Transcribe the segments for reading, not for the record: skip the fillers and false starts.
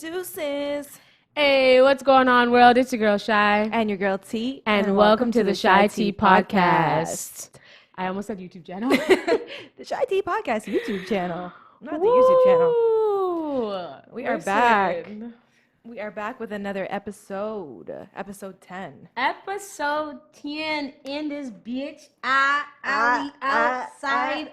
Deuces. Hey, what's going on, world? It's your girl Shy. And your girl T. And welcome to the CheyTea podcast. I almost said YouTube channel. The CheyTea podcast YouTube channel. Not the Woo! YouTube channel. We are back. Listen. We are back with another episode. Episode 10. Episode 10 in this bitch. Outside.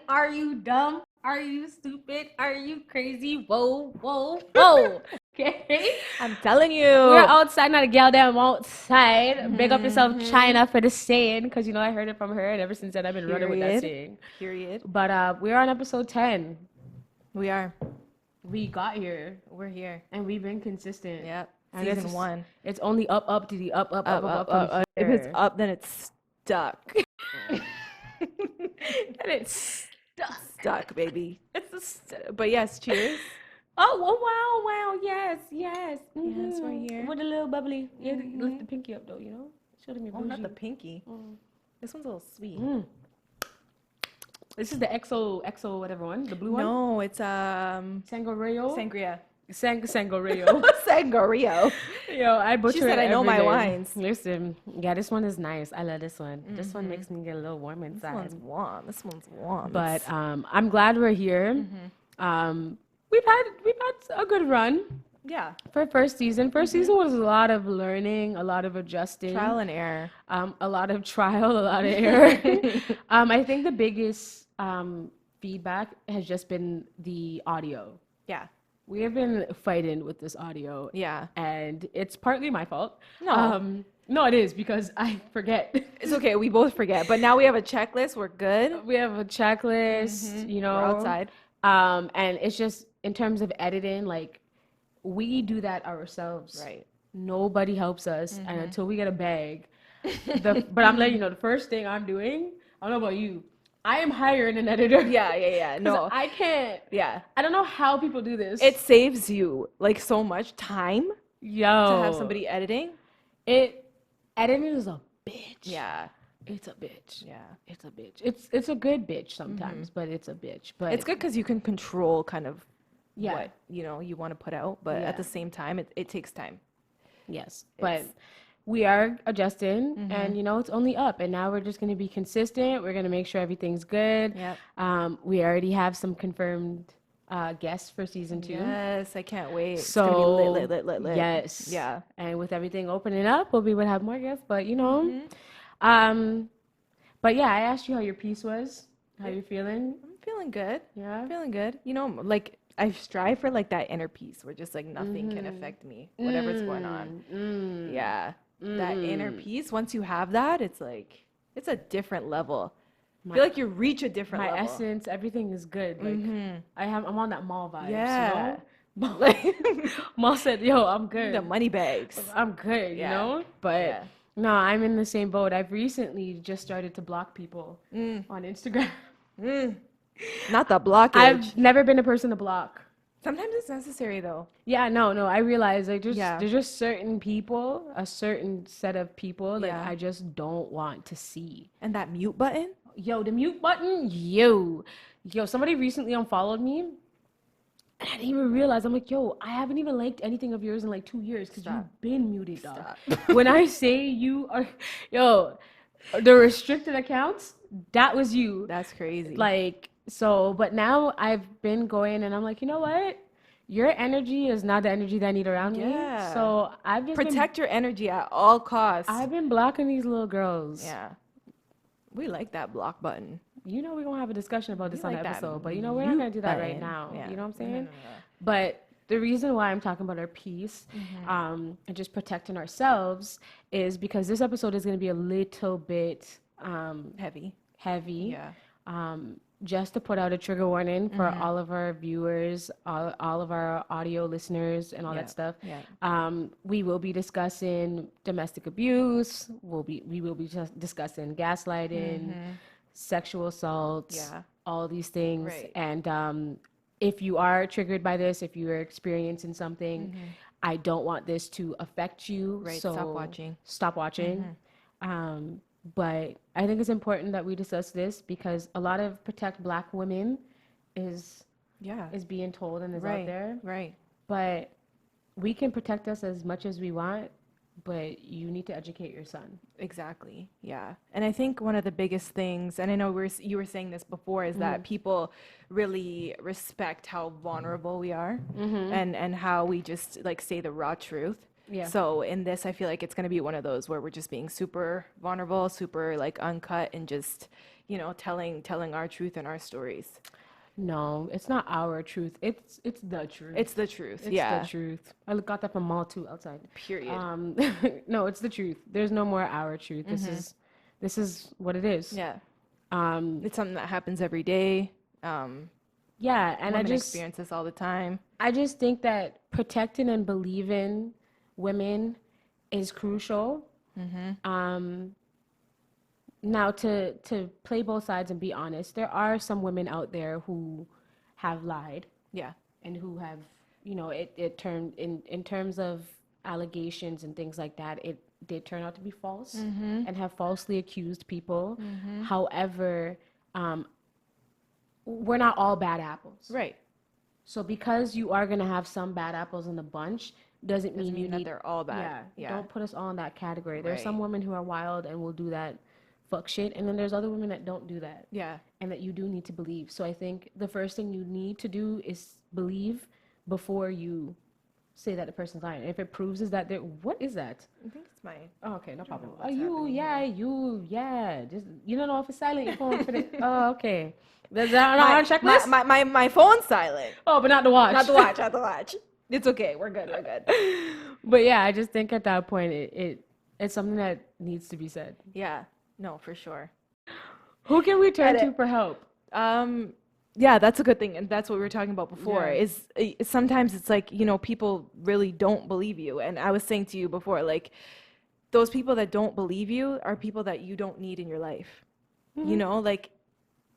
Are you dumb? Are you stupid? Are you crazy? Whoa, whoa, whoa. Okay? I'm telling you. We're outside, not a gal damn outside. Big up yourself, China, for the saying, because, you know, I heard it from her, and ever since then, I've been running with that saying. Period. But we're on episode 10. We are. We got here. We're here. And we've been consistent. Yep. And Season 1. It's only up to the up. From If here. it's up, then it's stuck. And it's Stuck, baby. But yes, cheers. Oh, wow. Yes. Yes, we're here. With a little bubbly. Yeah, lift the pinky up, though, you know? Show them your bougie. Not the pinky. This one's a little sweet. This is the XO whatever one, the blue one? No, it's Sangria. Sangria. Sangria. Yo, I butcher She said it I know every my day. wines. Listen, yeah, this one is nice. I love this one. This one makes me get a little warm inside. This one's warm. But I'm glad we're here. We've had a good run. Yeah. For first season. First season was a lot of learning, a lot of adjusting. Trial and error. A lot of trial, a lot of error. I think the biggest feedback has just been the audio. Yeah. We have been fighting with this audio. Yeah. And it's partly my fault. No. No, it is because I forget. It's okay. We both forget. But now we have a checklist. We're good. We have a checklist, you know. We're outside. And it's just in terms of editing, like, we do that ourselves. Right. Nobody helps us. And until we get a bag, but I'm letting you know, the first thing I'm doing, I don't know about you, I am hiring an editor. Yeah. No. I can't. Yeah. I don't know how people do this. It saves you, like, so much time to have somebody editing. Editing is a bitch. Yeah. It's a bitch. Yeah. It's a bitch. It's a good bitch sometimes, but it's a bitch. But It's good because you can control kind of Yeah. what, you want to put out. But at the same time, it takes time. Yes. But we are adjusting, and, you know, it's only up. And now we're just going to be consistent. We're going to make sure everything's good. Yep. We already have some confirmed guests for season 2. Yes, I can't wait. So, it's gonna be lit. Yes. Yeah. And with everything opening up, we would have more guests. But, you know, but yeah, I asked you how your piece was, how you're feeling. I'm feeling good. Yeah. I'm feeling good. You know, like, I strive for, like, that inner peace where just, like, nothing can affect me, whatever's going on. Yeah. That inner peace, once you have that, it's like, it's a different level. I feel like you reach a different level. My essence, everything is good. Like, I'm on that mall vibes. Yeah. You know? Mall said, yo, I'm good. The money bags. I'm good, you know? But no, I'm in the same boat. I've recently just started to block people on Instagram. Not the blockage. I've never been a person to block. Sometimes it's necessary, though. Yeah, no, I realize, like, there's just certain people, a certain set of people that I just don't want to see. And that mute button? Yo, the mute button, yo, somebody recently unfollowed me, and I didn't even realize. I'm like, yo, I haven't even liked anything of yours in like 2 years because you've been muted, dog. When I say you are, yo, the restricted accounts, that was you. That's crazy. Like, so, but now I've been going, and I'm like, you know what? Your energy is not the energy that I need around me. So I've just protect your energy at all costs. I've been blocking these little girls. Yeah. We like that block button. You know, we're going to have a discussion about this on the like that episode, but, you know, we're not going to do that right now. You know what I'm saying? No. But the reason why I'm talking about our peace and just protecting ourselves is because this episode is going to be a little bit heavy. Yeah. Just to put out a trigger warning for all of our viewers, all of our audio listeners, and all that stuff. Yeah. We will be discussing domestic abuse. We will be just discussing gaslighting, sexual assault, all these things. Right. And if you are triggered by this, if you are experiencing something, I don't want this to affect you. Right. So stop watching. But I think it's important that we discuss this because a lot of Protect Black Women is being told and is out there. Right. But we can protect us as much as we want, but you need to educate your son. Exactly. Yeah. And I think one of the biggest things, and I know you were saying this before, is that people really respect how vulnerable we are, and how we just like say the raw truth. Yeah. So in this, I feel like it's going to be one of those where we're just being super vulnerable, super like uncut, and just, telling our truth and our stories. No, it's not our truth. It's the truth. It's the truth. It's yeah. the truth. I got that from Mall 2 outside. Period. No, it's the truth. There's no more our truth. This is what it is. Yeah. It's something that happens every day. Yeah, and I just experience this all the time. I just think that protecting and believing women is crucial. Now, to play both sides and be honest, there are some women out there who have lied. Yeah. And who have, it turned in terms of allegations and things like that, it did turn out to be false and have falsely accused people. However, we're not all bad apples. Right. So because you are going to have some bad apples in the bunch, doesn't mean that they're all bad. Yeah. Don't put us all in that category. There's some women who are wild and will do that fuck shit, and then there's other women that don't do that. Yeah. And that you do need to believe. So I think the first thing you need to do is believe before you say that the person's lying. And if it proves is that they're, what is that? I think it's mine. Oh, okay, no problem. Oh, just, you don't know if it's silent, your phone for the, oh, okay. There's that on our checklist? My phone's silent. Oh, but not the watch. Not the watch. It's okay. We're good. But yeah, I just think at that point, it's something that needs to be said. Yeah. No, for sure. Who can we turn to for help? Yeah, that's a good thing, and that's what we were talking about before. Is sometimes it's like, people really don't believe you, and I was saying to you before, like, those people that don't believe you are people that you don't need in your life. Like,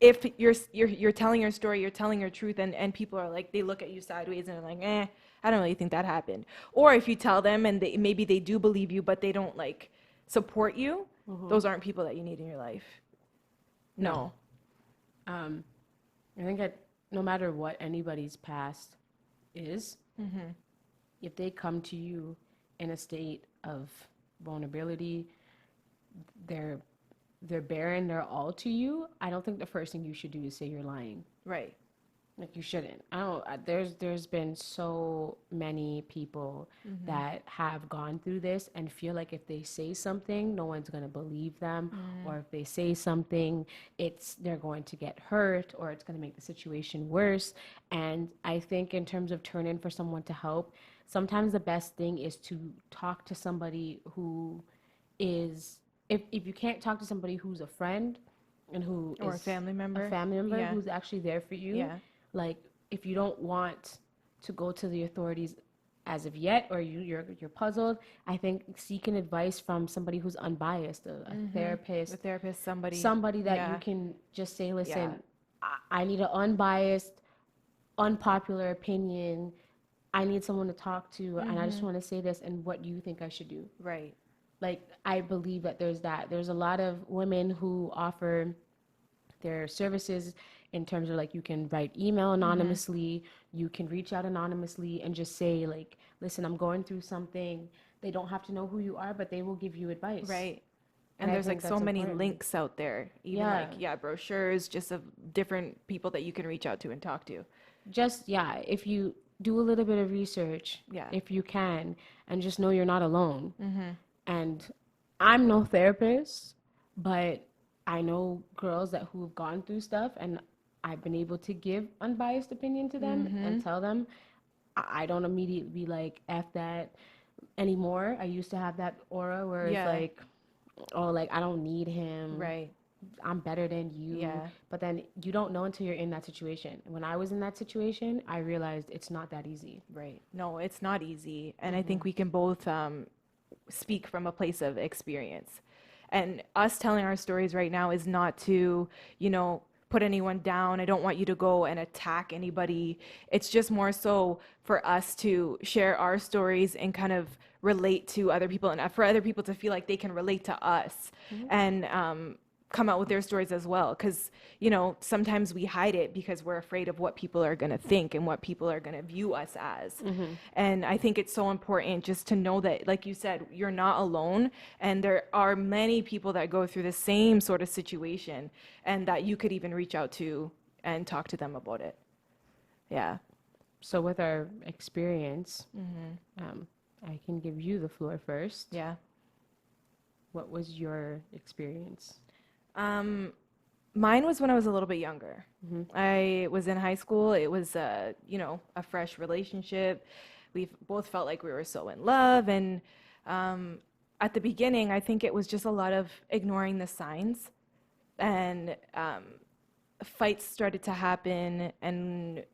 if you're telling your story, you're telling your truth, and people are like, they look at you sideways and are like, I don't really think that happened. Or if you tell them and maybe they do believe you, but they don't like support you. Those aren't people that you need in your life. No. I think that no matter what anybody's past is, if they come to you in a state of vulnerability, they're bearing their all to you, I don't think the first thing you should do is say you're lying. Right. Like, you shouldn't. There's been so many people that have gone through this and feel like if they say something, no one's going to believe them. Or if they say something, they're going to get hurt, or it's going to make the situation worse. And I think in terms of turning for someone to help, sometimes the best thing is to talk to somebody who is, if you can't talk to somebody who's a friend and who or is a family member who's actually there for you. Yeah. Like, if you don't want to go to the authorities as of yet, or you're puzzled, I think seeking advice from somebody who's unbiased, a therapist, somebody that you can just say, listen, I need an unbiased, unpopular opinion. I need someone to talk to, and I just want to say this, and what do you think I should do? Right. Like, I believe that there's a lot of women who offer their services in terms of, like, you can write email anonymously, you can reach out anonymously and just say, like, listen, I'm going through something. They don't have to know who you are, but they will give you advice. Right. And there's like so many links out there, even brochures just of different people that you can reach out to and talk to. Just, if you do a little bit of research, if you can, and just know you're not alone. And I'm no therapist, but I know girls who have gone through stuff, and I've been able to give unbiased opinion to them and tell them. I don't immediately be like, F that anymore. I used to have that aura where it's like, oh, like, I don't need him. Right. I'm better than you. Yeah. But then you don't know until you're in that situation. When I was in that situation, I realized it's not that easy. Right. No, it's not easy. And I think we can both speak from a place of experience. And us telling our stories right now is not to, put anyone down. I don't want you to go and attack anybody. It's just more so for us to share our stories and kind of relate to other people, and for other people to feel like they can relate to us. And come out with their stories as well, because sometimes we hide it because we're afraid of what people are going to think and what people are going to view us as. And I think it's so important just to know that, like you said, you're not alone, and there are many people that go through the same sort of situation, and that you could even reach out to and talk to them about it. Yeah. So with our experience, I can give you the floor first. Yeah. What was your experience? Mine was when I was a little bit younger. I was in high school. It was, a fresh relationship. We both felt like we were so in love. And at the beginning, I think it was just a lot of ignoring the signs. And fights started to happen, and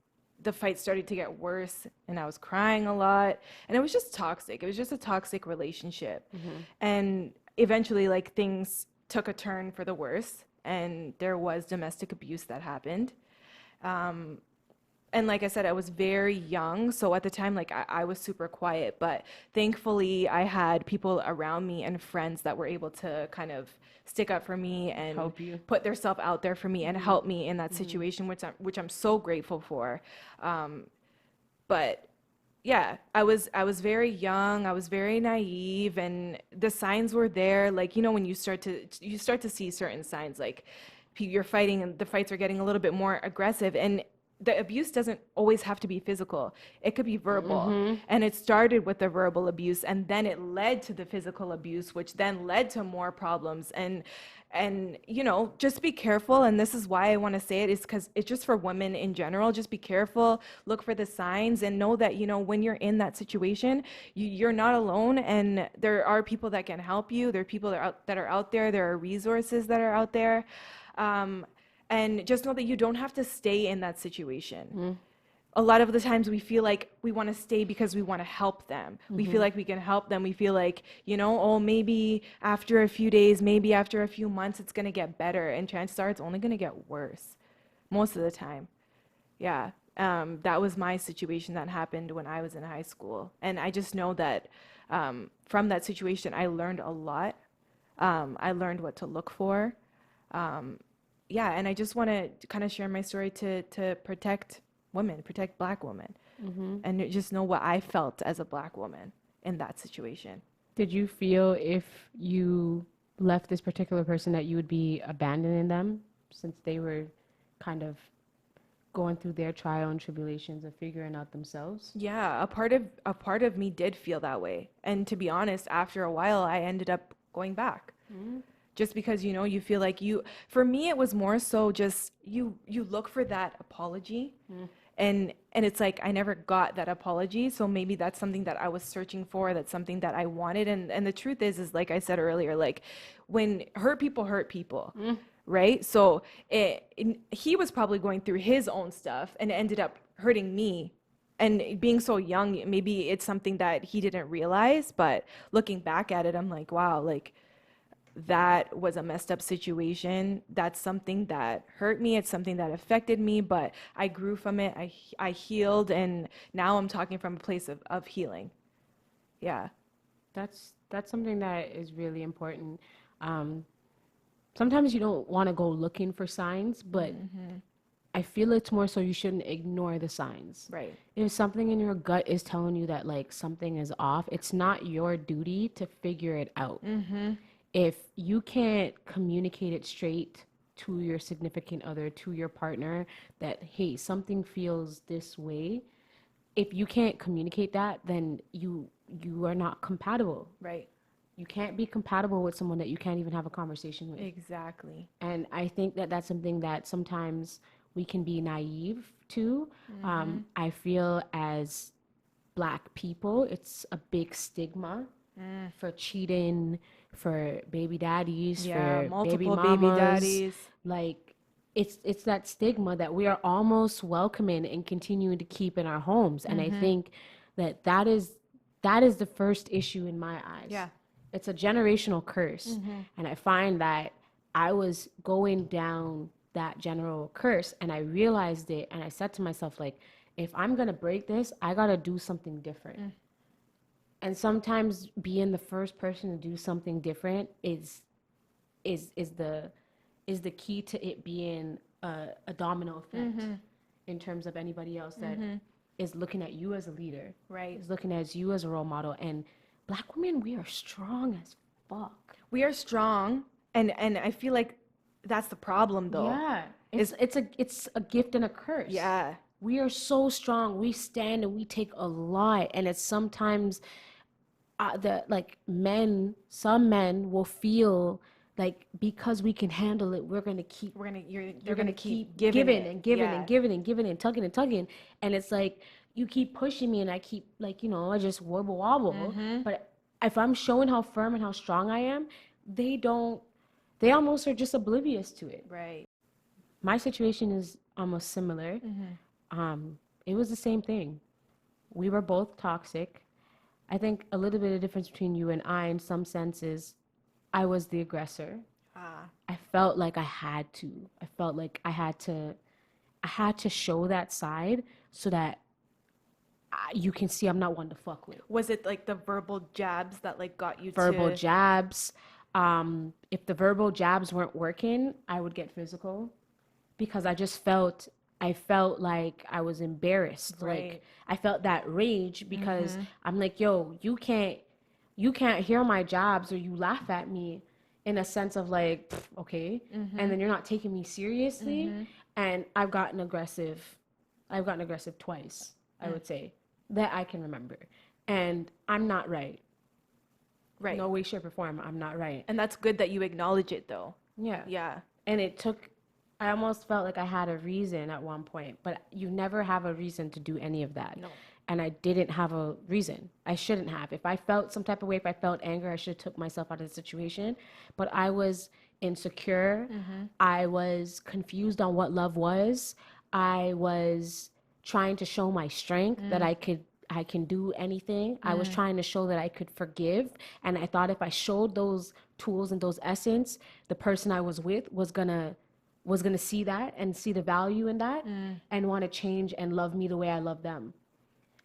the fight started to get worse, and I was crying a lot, and it was just toxic. It was just a toxic relationship. And eventually, like, things took a turn for the worse, and there was domestic abuse that happened. And like I said, I was very young, so at the time, like, I was super quiet, but thankfully I had people around me and friends that were able to kind of stick up for me and Help you. put their self out there for me and help me in that situation, which I'm so grateful for. But yeah, I was very young, I was very naive, and the signs were there. Like, when you start to see certain signs, like you're fighting and the fights are getting a little bit more aggressive, and the abuse doesn't always have to be physical. It could be verbal. And it started with the verbal abuse, and then it led to the physical abuse, which then led to more problems. And just be careful. And this is why I want to say it, is because it's just for women in general. Just be careful, look for the signs, and know that, when you're in that situation, you're not alone, and there are people that can help you. There are people that are out there. There are resources that are out there. And just know that you don't have to stay in that situation. A lot of the times we feel like we want to stay because we want to help them. We feel like we can help them. We feel like, maybe after a few days, maybe after a few months, it's going to get better. And chances are it's only going to get worse most of the time. Yeah. That was my situation that happened when I was in high school. And I just know that from that situation, I learned a lot. I learned what to look for. Yeah, and I just want to kind of share my story to protect women, protect Black women, and just know what I felt as a Black woman in that situation. Did you feel if you left this particular person that you would be abandoning them, since they were kind of going through their trial and tribulations of figuring out themselves? Yeah, a part of me did feel that way, and to be honest, after a while, I ended up going back. Just because, you feel like for me, it was more so just you look for that apology. And it's like, I never got that apology. So maybe that's something that I was searching for. That's something that I wanted. And the truth is like I said earlier, like, when hurt people, right? So he was probably going through his own stuff and ended up hurting me. And being so young, maybe it's something that he didn't realize. But looking back at it, I'm like, wow, like, that was a messed up situation. That's something that hurt me. It's something that affected me, but I grew from it. I healed, and now I'm talking from a place of healing. Yeah. That's something that is really important. Sometimes you don't want to go looking for signs, but I feel it's more so you shouldn't ignore the signs. Right. If something in your gut is telling you that, like, something is off, it's not your duty to figure it out. If you can't communicate it straight to your significant other, to your partner, that, hey, something feels this way, if you can't communicate that, then you are not compatible. Right. You can't be compatible with someone that you can't even have a conversation with. Exactly. And I think that that's something that sometimes we can be naive to. I feel as Black people, it's a big stigma for cheating, for baby daddies, for multiple baby mamas. Baby daddies. Like, it's that stigma that we are almost welcoming and continuing to keep in our homes. And I think that is the first issue in my eyes. Yeah. It's a generational curse. And I find that I was going down that general curse, and I realized it, and I said to myself, like, if I'm going to break this, I got to do something different. And sometimes being the first person to do something different is the is the key to it being a domino effect in terms of anybody else that is looking at you as a leader, right? Is looking at you as a role model. And Black women, we are strong as fuck. We are strong, and I feel like that's the problem, though. Yeah, it's a gift and a curse. Yeah, we are so strong. We stand and we take a lot, and it's sometimes some men will feel like because we can handle it, you're gonna keep giving and giving and giving and giving and tugging, and it's like you keep pushing me and I keep like, you know, I just wobble wobble. But if I'm showing how firm and how strong I am, they almost are just oblivious to it. Right. My situation is almost similar. It was the same thing. We were both toxic. I think a little bit of difference between you and I in some senses, I was the aggressor. I felt like I had to. I felt like I had to show that side so that you can see I'm not one to fuck with. Was it like the verbal jabs that like got you verbal jabs? If the verbal jabs weren't working, I would get physical because I felt like I was embarrassed. Right. Like I felt that rage because I'm like, yo, you can't hear my jabs or you laugh at me in a sense of like, okay. And then you're not taking me seriously. And I've gotten aggressive twice, I would say, that I can remember. And I'm not right. Right. No way, shape, or form. I'm not right. And that's good that you acknowledge it, though. Yeah. Yeah. And I almost felt like I had a reason at one point, but you never have a reason to do any of that. No. And I didn't have a reason. I shouldn't have. If I felt some type of way, if I felt anger, I should have took myself out of the situation. But I was insecure. I was confused on what love was. I was trying to show my strength that I can do anything. I was trying to show that I could forgive. And I thought if I showed those tools and those essence, the person I was with was gonna see that and see the value in that and want to change and love me the way I love them.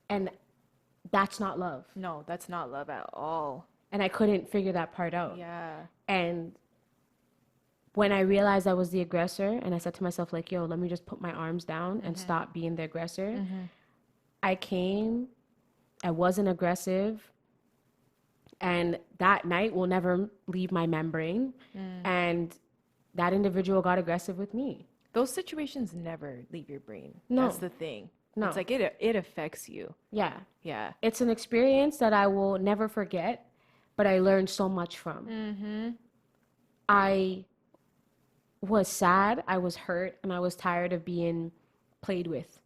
And that's not love. No, that's not love at all. And I couldn't figure that part out. Yeah. And when I realized I was the aggressor and I said to myself, like, yo, let me just put my arms down and stop being the aggressor. I wasn't aggressive. And that night will never leave my membrane. And that individual got aggressive with me. Those situations never leave your brain. No. That's the thing. No. It's like it affects you. Yeah. Yeah. It's an experience that I will never forget, but I learned so much from. I was sad, I was hurt, and I was tired of being played with.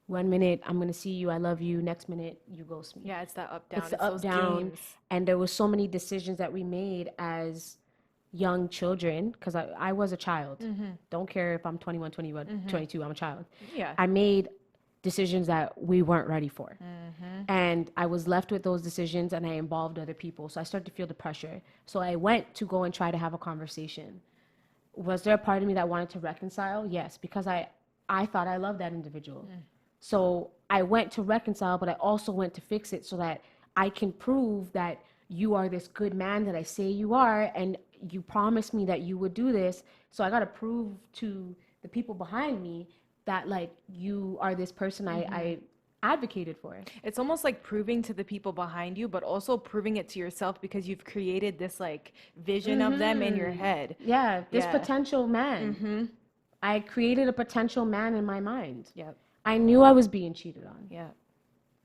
1 minute, I'm going to see you, I love you. Next minute, you ghost me. Yeah, it's that up, down. It's the up, down. Games. And there was so many decisions that we made as young children, because I was a child. Don't care if I'm 21, 22, I'm a child. Yeah. I made decisions that we weren't ready for. And I was left with those decisions and I involved other people. So I started to feel the pressure. So I went to go and try to have a conversation. Was there a part of me that wanted to reconcile? Yes, because I thought I loved that individual. So I went to reconcile, but I also went to fix it so that I can prove that you are this good man that I say you are, and you promised me that you would do this. So I got to prove to the people behind me that, like, you are this person I advocated for. It's almost like proving to the people behind you, but also proving it to yourself because you've created this, like, vision of them in your head. Yeah, this potential man. I created a potential man in my mind. Yep. I knew I was being cheated on. Yeah.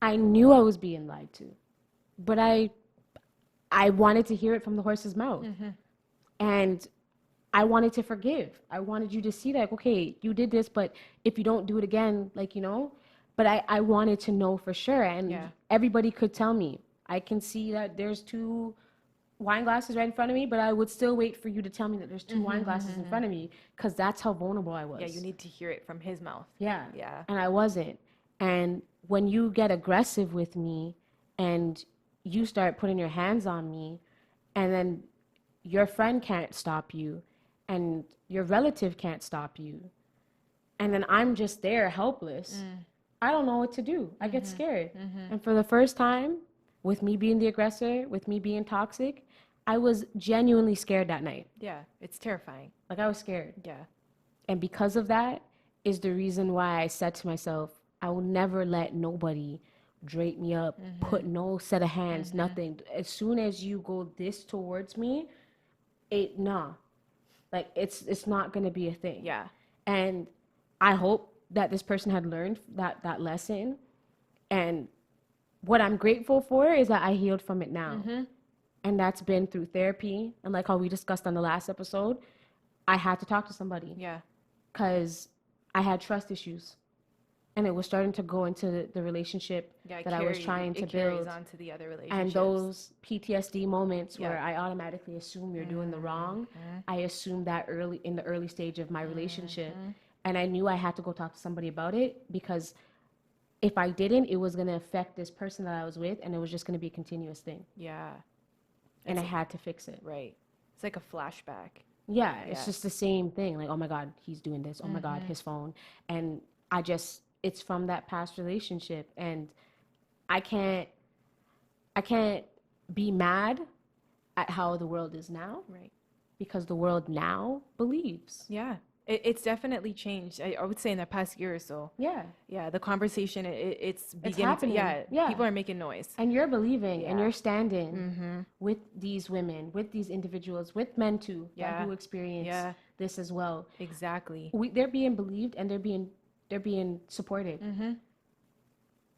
I knew I was being lied to. But I wanted to hear it from the horse's mouth. And I wanted to forgive. I wanted you to see that, okay, you did this, but if you don't do it again, like, you know, but I wanted to know for sure. And everybody could tell me. I can see that there's 2 wine glasses right in front of me, but I would still wait for you to tell me that there's 2 wine glasses in front of me, because that's how vulnerable I was. Yeah, you need to hear it from his mouth. Yeah. Yeah. And I wasn't. And when you get aggressive with me and you start putting your hands on me, and then your friend can't stop you, and your relative can't stop you, and then I'm just there helpless, I don't know what to do. I get scared. And for the first time, with me being the aggressor, with me being toxic, I was genuinely scared that night. Yeah, it's terrifying. Like, I was scared. Yeah. And because of that is the reason why I said to myself, I will never let nobody drape me up, put no set of hands, nothing. As soon as you go this towards me, like it's not gonna be a thing. Yeah. And I hope that this person had learned that lesson. And what I'm grateful for is that I healed from it now. And that's been through therapy. And like how we discussed on the last episode, I had to talk to somebody. Yeah. Because I had trust issues. And it was starting to go into the relationship that I was trying to build. Onto the other relationships. And those PTSD moments where I automatically assume you're doing the wrong, I assumed that in the early stage of my relationship. And I knew I had to go talk to somebody about it, because if I didn't, it was going to affect this person that I was with, and it was just going to be a continuous thing. Yeah. And I had to fix it. Right. It's like a flashback. Yeah, it's just the same thing. Like, oh my God, he's doing this. Oh my God, his phone. And it's from that past relationship. And I can't be mad at how the world is now. Right. Because the world now believes. Yeah. It's definitely changed. I would say in the past year or so. Yeah. Yeah. The conversation, it's beginning happening. Yeah. People are making noise. And you're believing and you're standing with these women, with these individuals, with men too, who experience this as well. Exactly. They're being believed and they're being supported.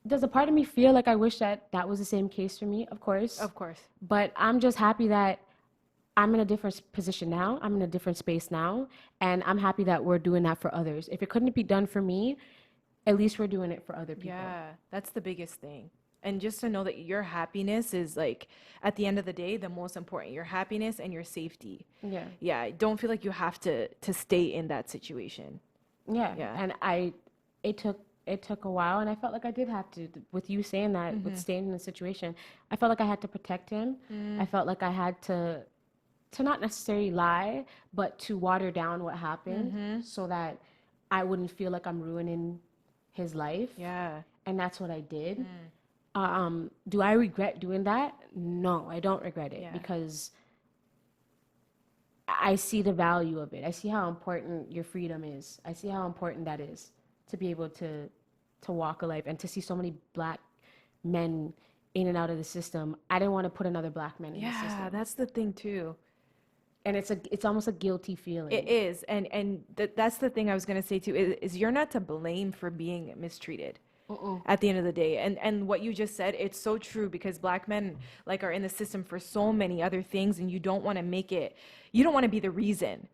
Does a part of me feel like I wish that was the same case for me? Of course. Of course. But I'm just happy that I'm in a different position now. I'm in a different space now. And I'm happy that we're doing that for others. If it couldn't be done for me, at least we're doing it for other people. Yeah, that's the biggest thing. And just to know that your happiness is, like, at the end of the day, the most important. Your happiness and your safety. Yeah. Yeah. Don't feel like you have to stay in that situation. Yeah. And it took a while, and I felt like I did have to, with you saying that, with staying in the situation, I felt like I had to protect him. I felt like I had to not necessarily lie, but to water down what happened so that I wouldn't feel like I'm ruining his life. Yeah. And that's what I did. Do I regret doing that? No, I don't regret it, because I see the value of it. I see how important your freedom is. I see how important that is, to be able to walk a life, and to see so many Black men in and out of the system. I didn't want to put another Black man in the system. Yeah, that's the thing too. And it's almost a guilty feeling. It is. And that's the thing I was going to say too, is you're not to blame for being mistreated. At the end of the day. And what you just said, it's so true, because Black men, like, are in the system for so many other things, and you don't want to be the reason.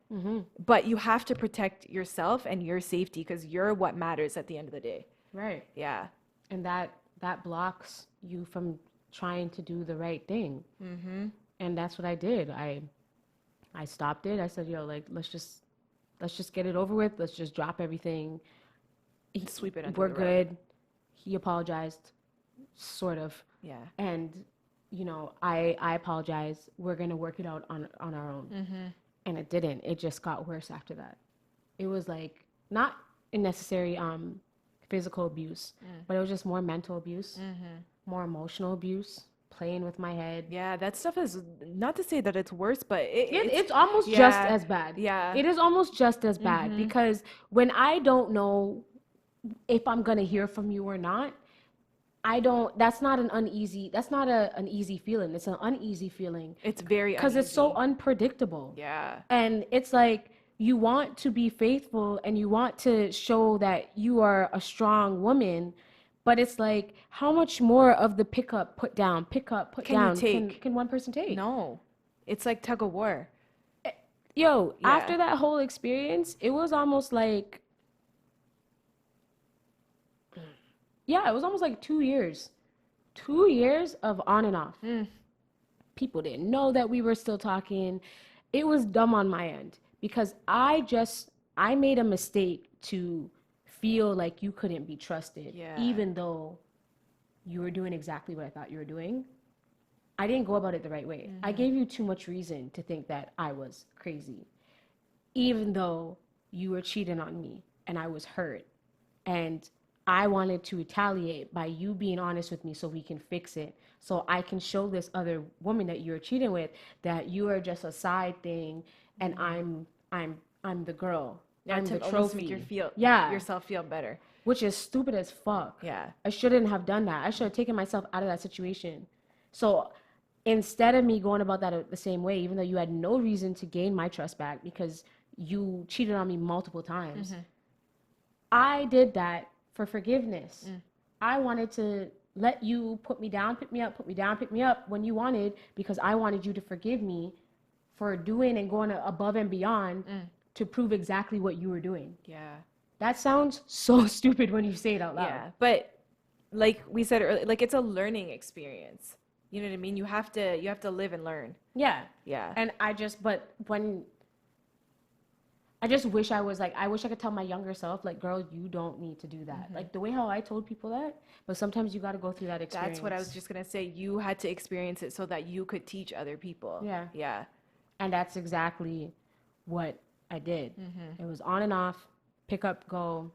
But you have to protect yourself and your safety, because you're what matters at the end of the day. Right. Yeah. And that blocks you from trying to do the right thing. And that's what I did. I stopped it. I said, yo, like, let's just get it over with. Let's just drop everything. Sweep it under We're the good. rug. He apologized, sort of. Yeah. And, I apologized. We're going to work it out on our own. And it didn't. It just got worse after that. It was like, not necessary physical abuse, but it was just more mental abuse, more emotional abuse, playing with my head. Yeah, that stuff is, not to say that it's worse, but it's almost just as bad. Yeah. It is almost just as bad, because when I don't know if I'm going to hear from you or not, that's not an easy feeling. It's an uneasy feeling. It's very because it's so unpredictable. Yeah. And it's like, you want to be faithful and you want to show that you are a strong woman, but it's like, how much more of the pick up, put down can one person take? No. It's like tug of war. After that whole experience, it was almost like, it was almost like 2 years. 2 years of on and off. People didn't know that we were still talking. It was dumb on my end, because I made a mistake to feel like you couldn't be trusted, even though you were doing exactly what I thought you were doing. I didn't go about it the right way. I gave you too much reason to think that I was crazy, even though you were cheating on me and I was hurt. And I wanted to retaliate by you being honest with me so we can fix it. So I can show this other woman that you're cheating with that you are just a side thing, and I'm the girl. Yeah, I'm to the almost trophy. make yourself feel better. Which is stupid as fuck. Yeah. I shouldn't have done that. I should have taken myself out of that situation. So instead of me going about that the same way, even though you had no reason to gain my trust back because you cheated on me multiple times, I did that for forgiveness. I wanted to let you put me down, pick me up, put me down, pick me up when you wanted, because I wanted you to forgive me for doing and going above and beyond to prove exactly what you were doing. Yeah. That sounds so stupid when you say it out loud. Yeah, but like we said earlier, like it's a learning experience. You know what I mean? You have to live and learn. Yeah. Yeah. And I just wish I wish I could tell my younger self, like, girl, you don't need to do that. Like the way how I told people that, but sometimes you got to go through that experience. That's what I was just going to say. You had to experience it so that you could teach other people. Yeah. Yeah. And that's exactly what I did. It was on and off, pick up, go.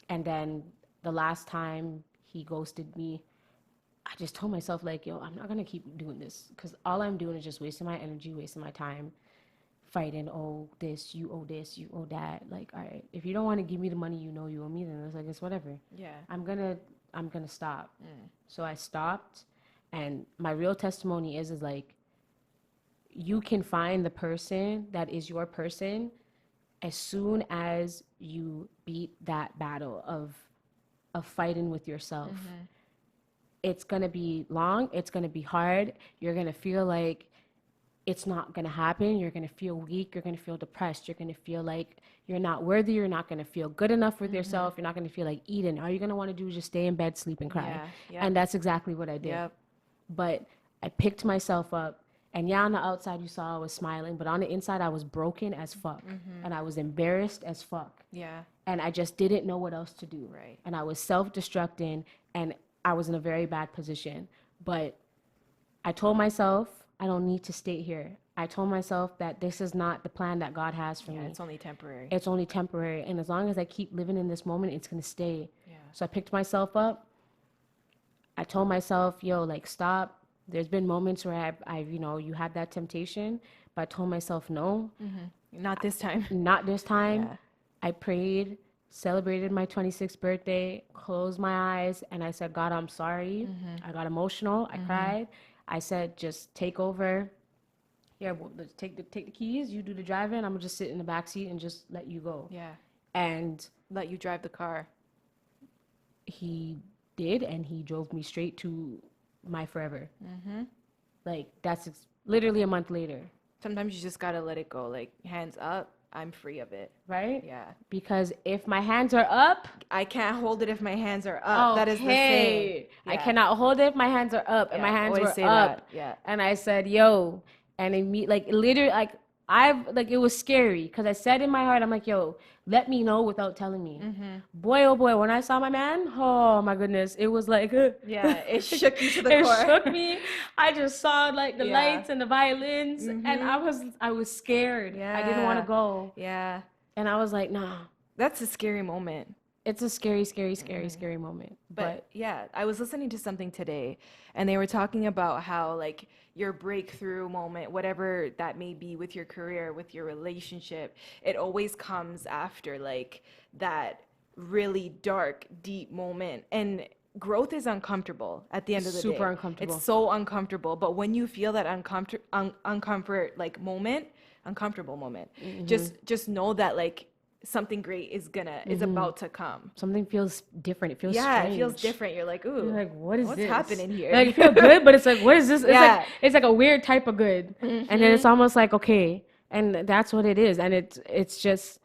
And then the last time he ghosted me, I just told myself, like, yo, I'm not going to keep doing this, because all I'm doing is just wasting my energy, wasting my time, fighting, oh, this, you owe that. Like, all right, if you don't want to give me the money you know you owe me, then it's like, it's whatever. Yeah. I'm gonna stop. So I stopped, and my real testimony is like, you can find the person that is your person as soon as you beat that battle of fighting with yourself. It's gonna be long, it's gonna be hard, you're gonna feel like it's not going to happen. You're going to feel weak. You're going to feel depressed. You're going to feel like you're not worthy. You're not going to feel good enough with yourself. You're not going to feel like eating. All you're going to want to do is just stay in bed, sleep, and cry. Yeah. And that's exactly what I did. Yep. But I picked myself up. And yeah, on the outside, you saw I was smiling. But on the inside, I was broken as fuck. And I was embarrassed as fuck. Yeah. And I just didn't know what else to do. Right. And I was self-destructing. And I was in a very bad position. But I told myself, I don't need to stay here. I told myself that this is not the plan that God has for me. It's only temporary. It's only temporary. And as long as I keep living in this moment, it's going to stay. Yeah. So I picked myself up. I told myself, yo, like, stop. There's been moments where I've you had that temptation, but I told myself, no. Not this time. Not this time. Yeah. I prayed, celebrated my 26th birthday, closed my eyes, and I said, God, I'm sorry. I got emotional. I cried. I said, just take over. Yeah, well, let's take the keys. You do the driving. I'm gonna just sit in the back seat and just let you go. Yeah. And let you drive the car. He did, and he drove me straight to my forever. Like, that's literally a month later. Sometimes you just gotta let it go. Like, hands up. I'm free of it. Right? Yeah. Because if my hands are up, I can't hold it if my hands are up. That is the same. Yeah. I cannot hold it if my hands are up. And my hands were up. That. Yeah. And I said, yo, and literally, like, it was scary, because I said in my heart, I'm like, yo, let me know without telling me. Boy, oh boy, when I saw my man, oh my goodness, it was like, yeah, it shook you to the core. It shook me. I just saw like the lights and the violins, and I was scared. Yeah. I didn't want to go. Yeah. And I was like, nah. That's a scary moment. It's a scary moment. But yeah, I was listening to something today, and they were talking about how, like, your breakthrough moment, whatever that may be with your career, with your relationship, it always comes after, like, that really dark, deep moment. And growth is uncomfortable at the end of the day. Super uncomfortable. It's so uncomfortable. But when you feel that uncomfortable moment, just know that, like, something great is about to come. Something feels different. It feels strange. It feels different. You're like, ooh, you're like, what's this? happening here? Like, you feel good, but it's like, what is this? It's like a weird type of good. And then it's almost like, okay, and that's what it is. And it's just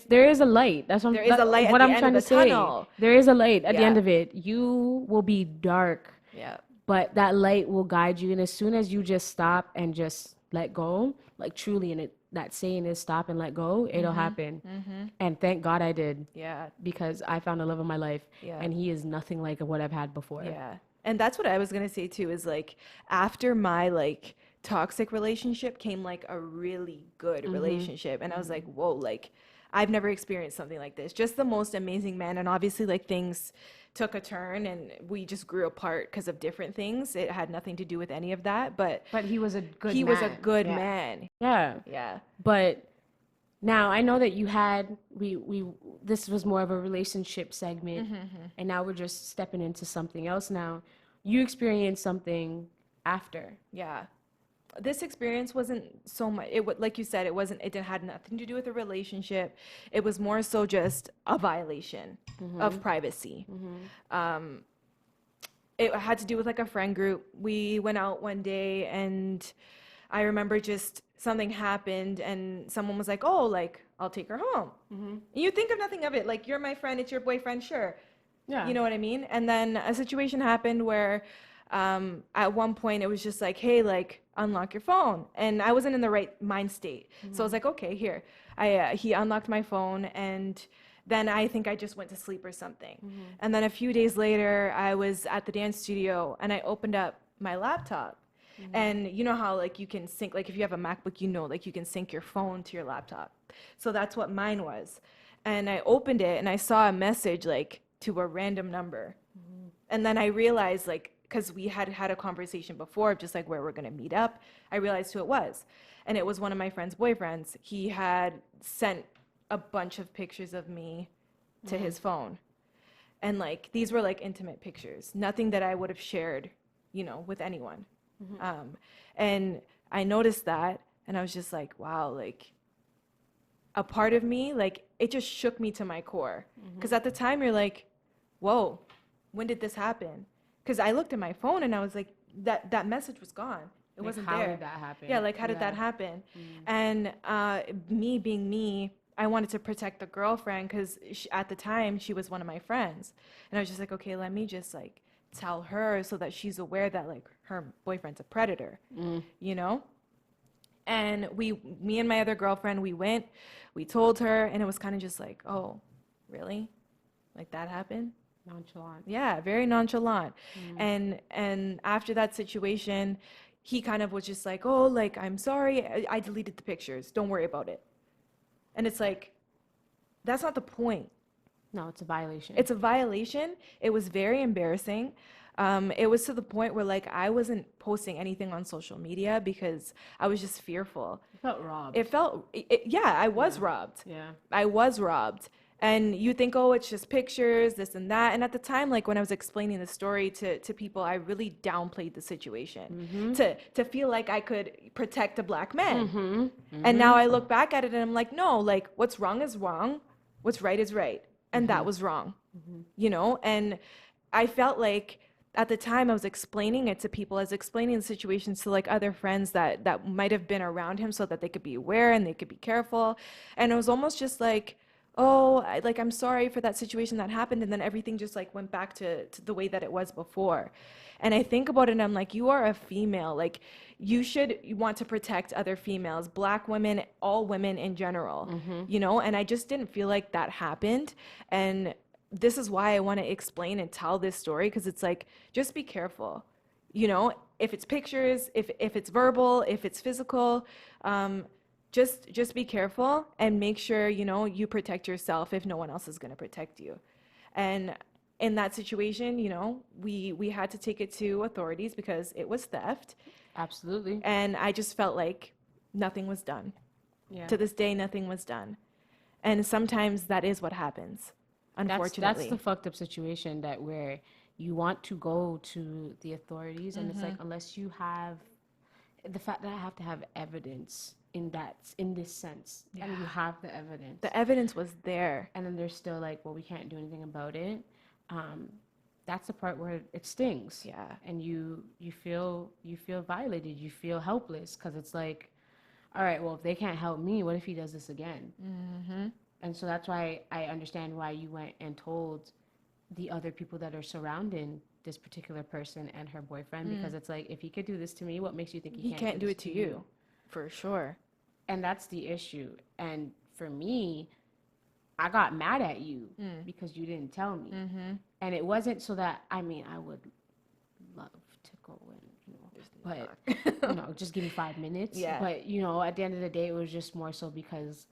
there is a light. That's what there is a light what at I'm the trying end of to the say. tunnel. There is a light at the end of it. You will be dark. Yeah. But that light will guide you. And as soon as you just stop and just let go, like, truly, and that saying is stop and let go, it'll happen. And thank God I did. Yeah. Because I found the love of my life. Yeah. And he is nothing like what I've had before. Yeah. And that's what I was going to say too, is like, after my, like, toxic relationship came, like, a really good relationship. And I was like, whoa, like, I've never experienced something like this. Just the most amazing man. And obviously, like, things took a turn and we just grew apart because of different things. It had nothing to do with any of that. But he was a good he man. was a good man. Yeah. Yeah. But now I know that you had this was more of a relationship segment, and now we're just stepping into something else now. You experienced something after. Yeah. This experience wasn't so much, like you said, it had nothing to do with a relationship. It was more so just a violation of privacy. It had to do with like a friend group. We went out one day and I remember just something happened and someone was like, oh, like, I'll take her home. You think of nothing of it. Like, you're my friend, it's your boyfriend, sure. Yeah. You know what I mean? And then a situation happened where at one point it was just like, hey, like, unlock your phone. And I wasn't in the right mind state. So I was like, okay, here. He unlocked my phone and then I think I just went to sleep or something. And then a few days later, I was at the dance studio and I opened up my laptop. And you know how, like, you can sync, like, if you have a MacBook, you know, like, you can sync your phone to your laptop. So that's what mine was. And I opened it and I saw a message, like, to a random number. And then I realized, like, because we had had a conversation before of just, like, where we're going to meet up, I realized who it was. And it was one of my friend's boyfriends. He had sent a bunch of pictures of me to his phone. And, like, these were, like, intimate pictures. Nothing that I would have shared, you know, with anyone. And I noticed that, and I was just like, wow, like, a part of me, like, it just shook me to my core. Because at the time, you're like, whoa, when did this happen? Because I looked at my phone, and I was like, that message was gone. It wasn't there. How did that happen? Yeah, like, how did that happen? And me being me, I wanted to protect the girlfriend, because at the time, she was one of my friends. And I was just like, okay, let me just, like, tell her so that she's aware that, like, her boyfriend's a predator, you know? And me and my other girlfriend, we told her, and it was kind of just like, oh, really? Like, that happened? Nonchalant. Yeah, very nonchalant. And after that situation, he kind of was just like, oh, like, I'm sorry, I deleted the pictures. Don't worry about it. And it's like, that's not the point. No, it's a violation. It's a violation. It was very embarrassing. It was to the point where, like, I wasn't posting anything on social media because I was just fearful. You felt robbed. Yeah, I was robbed. Yeah. I was robbed. And you think, oh, it's just pictures, this and that. And at the time, like, when I was explaining the story to people, I really downplayed the situation to feel like I could protect a black man. And now I look back at it and I'm like, no, like, what's wrong is wrong. What's right is right. And that was wrong, you know? And I felt like at the time I was explaining it to people, I was explaining the situations to, like, other friends that might have been around him so that they could be aware and they could be careful. And it was almost just like, oh, I'm sorry for that situation that happened. And then everything just, like, went back to the way that it was before. And I think about it and I'm like, you are a female. Like, you want to protect other females, black women, all women in general, you know? And I just didn't feel like that happened. And this is why I want to explain and tell this story, because it's like, just be careful, you know? If it's pictures, if it's verbal, if it's physical, just be careful and make sure, you know, you protect yourself if no one else is going to protect you. And in that situation, you know, we had to take it to authorities because it was theft. Absolutely. And I just felt like nothing was done. Yeah. To this day, nothing was done. And sometimes that is what happens, unfortunately. That's the fucked up situation where you want to go to the authorities and it's like, unless you have the fact that I have to have evidence in this sense, and you have the evidence. The evidence was there. And then they're still like, well, we can't do anything about it. That's the part where it stings. Yeah. And you feel violated. You feel helpless because it's like, all right, well, if they can't help me, what if he does this again? And so that's why I understand why you went and told the other people that are surrounding this particular person and her boyfriend, because it's like, if he could do this to me, what makes you think he can't do it to you? For sure. And that's the issue. And for me, I got mad at you because you didn't tell me. And it wasn't so that, I mean, I would love to go and, but, just give me 5 minutes. Yeah. But, at the end of the day, it was just more so because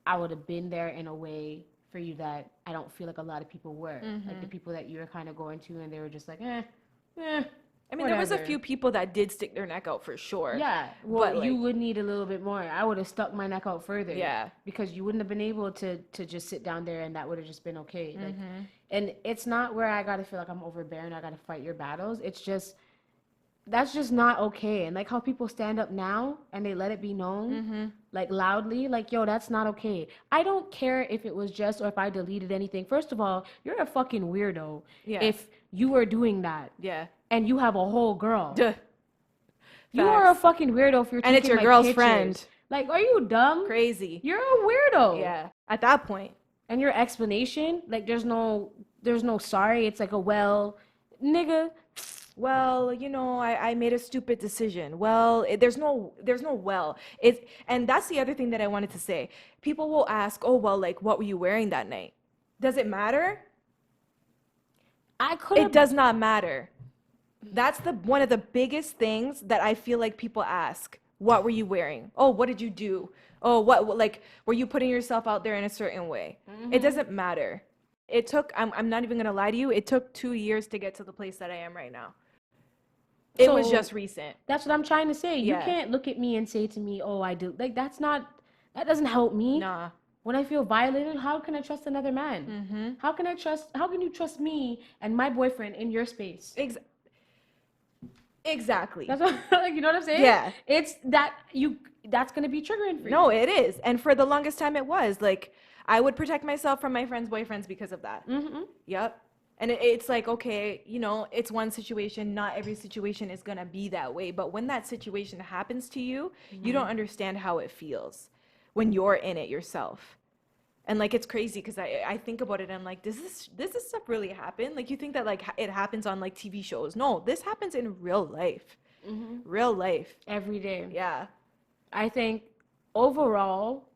I would have been there in a way for you that I don't feel like a lot of people were. Like the people that you were kind of going to, and they were just like, I mean, there was a few people that did stick their neck out for sure. Yeah, well, but you would need a little bit more. I would have stuck my neck out further. Yeah. Because you wouldn't have been able to just sit down there, and that would have just been okay. Like, and it's not where I got to feel like I'm overbearing. I got to fight your battles. It's just, that's just not okay. And like how people stand up now and they let it be known, like loudly, like, yo, that's not okay. I don't care if it was just or if I deleted anything. First of all, you're a fucking weirdo if you were doing that. Yeah. And you have a whole girl. Duh. You are a fucking weirdo if you're taking and it's your girl's pictures. Friend. Like, are you dumb? Crazy. You're a weirdo. Yeah. At that point. And your explanation, like, there's no sorry. It's like a nigga. Well, you know, I made a stupid decision. Well, there's no well. And that's the other thing that I wanted to say. People will ask, oh, well, like, what were you wearing that night? Does it matter? It does not matter. That's one of the biggest things that I feel like people ask. What were you wearing? Oh, what did you do? Oh, what like, were you putting yourself out there in a certain way? It doesn't matter. It took, I'm not even going to lie to you, it took 2 years to get to the place that I am right now. It was just recent. That's what I'm trying to say. You can't look at me and say to me, oh, I do. Like, that doesn't help me. Nah. When I feel violated, how can I trust another man? How can you trust me and my boyfriend in your space? Exactly. That's what, like, you know what I'm saying? Yeah. It's that's going to be triggering for you. No, it is. And for the longest time it was. Like, I would protect myself from my friends' boyfriends because of that. Yep. And it's like, okay, you know, it's one situation. Not every situation is going to be that way. But when that situation happens to you, you don't understand how it feels when you're in it yourself. And like, it's crazy because I think about it and I'm like, does this stuff really happen? Like, you think that like it happens on like TV shows. No, this happens in real life. Real life. Every day. Yeah. I think overall,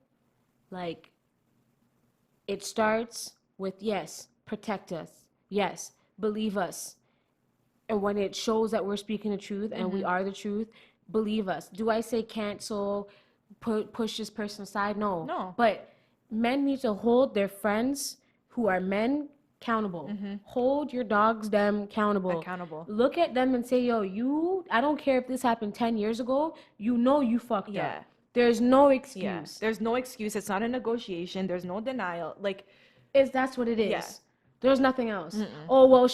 like, it starts with, yes, protect us. Yes, believe us. And when it shows that we're speaking the truth and we are the truth, believe us. Do I say cancel, push this person aside? No. But men need to hold their friends who are men accountable. Hold your dogs them accountable. Look at them and say, yo, I don't care if this happened 10 years ago, you fucked up. There's no excuse. Yeah. There's no excuse. It's not a negotiation. There's no denial. Like, that's what it is. Yeah. There's nothing else. Oh, well,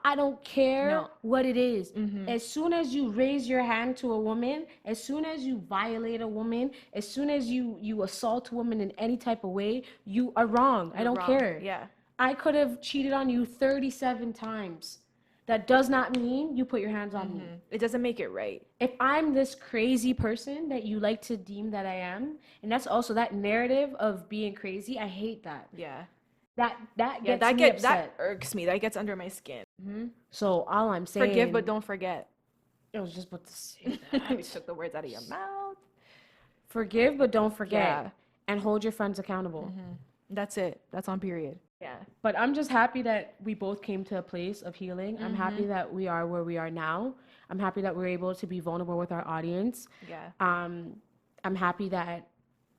I don't care what it is. As soon as you raise your hand to a woman, as soon as you violate a woman, as soon as you assault a woman in any type of way, you are wrong. I don't care. Yeah. I could have cheated on you 37 times. That does not mean you put your hands on me. It doesn't make it right. If I'm this crazy person that you like to deem that I am, and that's also that narrative of being crazy, I hate that. Yeah. That gets me upset. That irks me. That gets under my skin. So all I'm saying... Forgive, but don't forget. I was just about to say that. You took the words out of your mouth. Forgive, but don't forget. Yeah. And hold your friends accountable. That's it. That's on period. Yeah. But I'm just happy that we both came to a place of healing. I'm happy that we are where we are now. I'm happy that we're able to be vulnerable with our audience. Yeah. I'm happy that,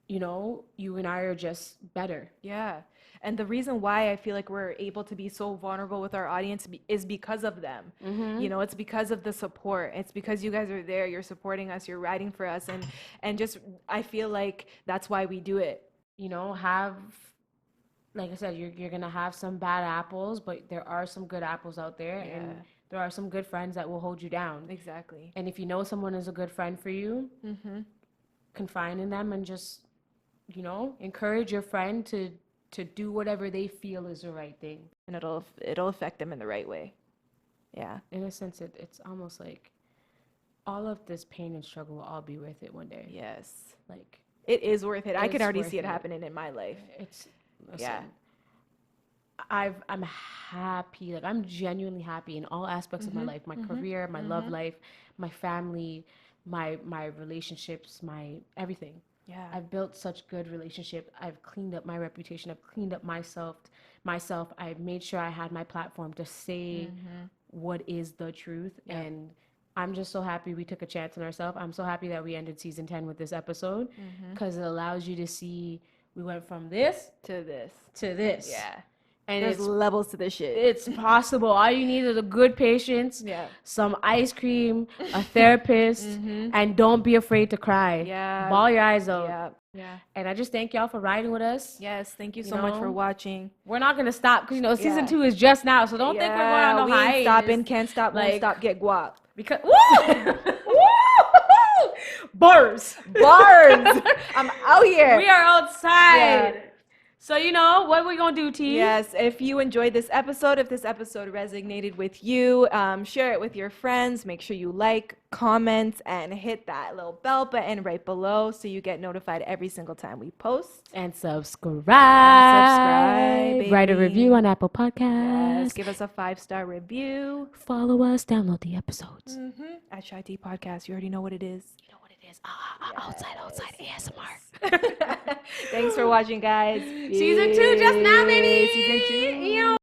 you know, you and I are just better. Yeah. And the reason why I feel like we're able to be so vulnerable with our audience is because of them. You know, it's because of the support. It's because you guys are there. You're supporting us. You're riding for us. And just, I feel like that's why we do it. You know, like I said, you're going to have some bad apples, but there are some good apples out there. Yeah. And there are some good friends that will hold you down. Exactly. And if you know someone is a good friend for you, confide in them and just, you know, encourage your friend to do whatever they feel is the right thing. And it'll affect them in the right way. Yeah. In a sense, it's almost like all of this pain and struggle will all be worth it one day. Yes. Like, it is worth it. I can already see it happening in my life. Listen, I'm happy. Like, I'm genuinely happy in all aspects of my life, my career, my love life, my family, my relationships, my everything. Yeah. I've built such good relationship. I've cleaned up my reputation. I've cleaned up myself. I've made sure I had my platform to say what is the truth. Yeah. And I'm just so happy we took a chance on ourselves. I'm so happy that we ended season 10 with this episode because it allows you to see we went from this to this. Yeah. And there's levels to this shit. It's possible. All you need is a good patience, some ice cream, a therapist, and don't be afraid to cry. Yeah. Bawl your eyes out. Yeah. And I just thank y'all for riding with us. Yes, thank you so much for watching. We're not going to stop because, season 2 is just now. So don't think we're going on no hiatus. We ain't stopping, can't stop, won't stop, get guap. Because, Bars. I'm out here. We are outside. Yeah. So, what are we going to do, T? Yes, if you enjoyed this episode, if this episode resonated with you, share it with your friends. Make sure you like, comment, and hit that little bell button right below so you get notified every single time we post. And subscribe. Baby. Write a review on Apple Podcasts. Yes, give us a 5-star review. Follow us. Download the episodes. At CheyTea Podcast. You already know what it is. Outside ASMR. Thanks for watching, guys. Season 2 just now, baby. Season 2.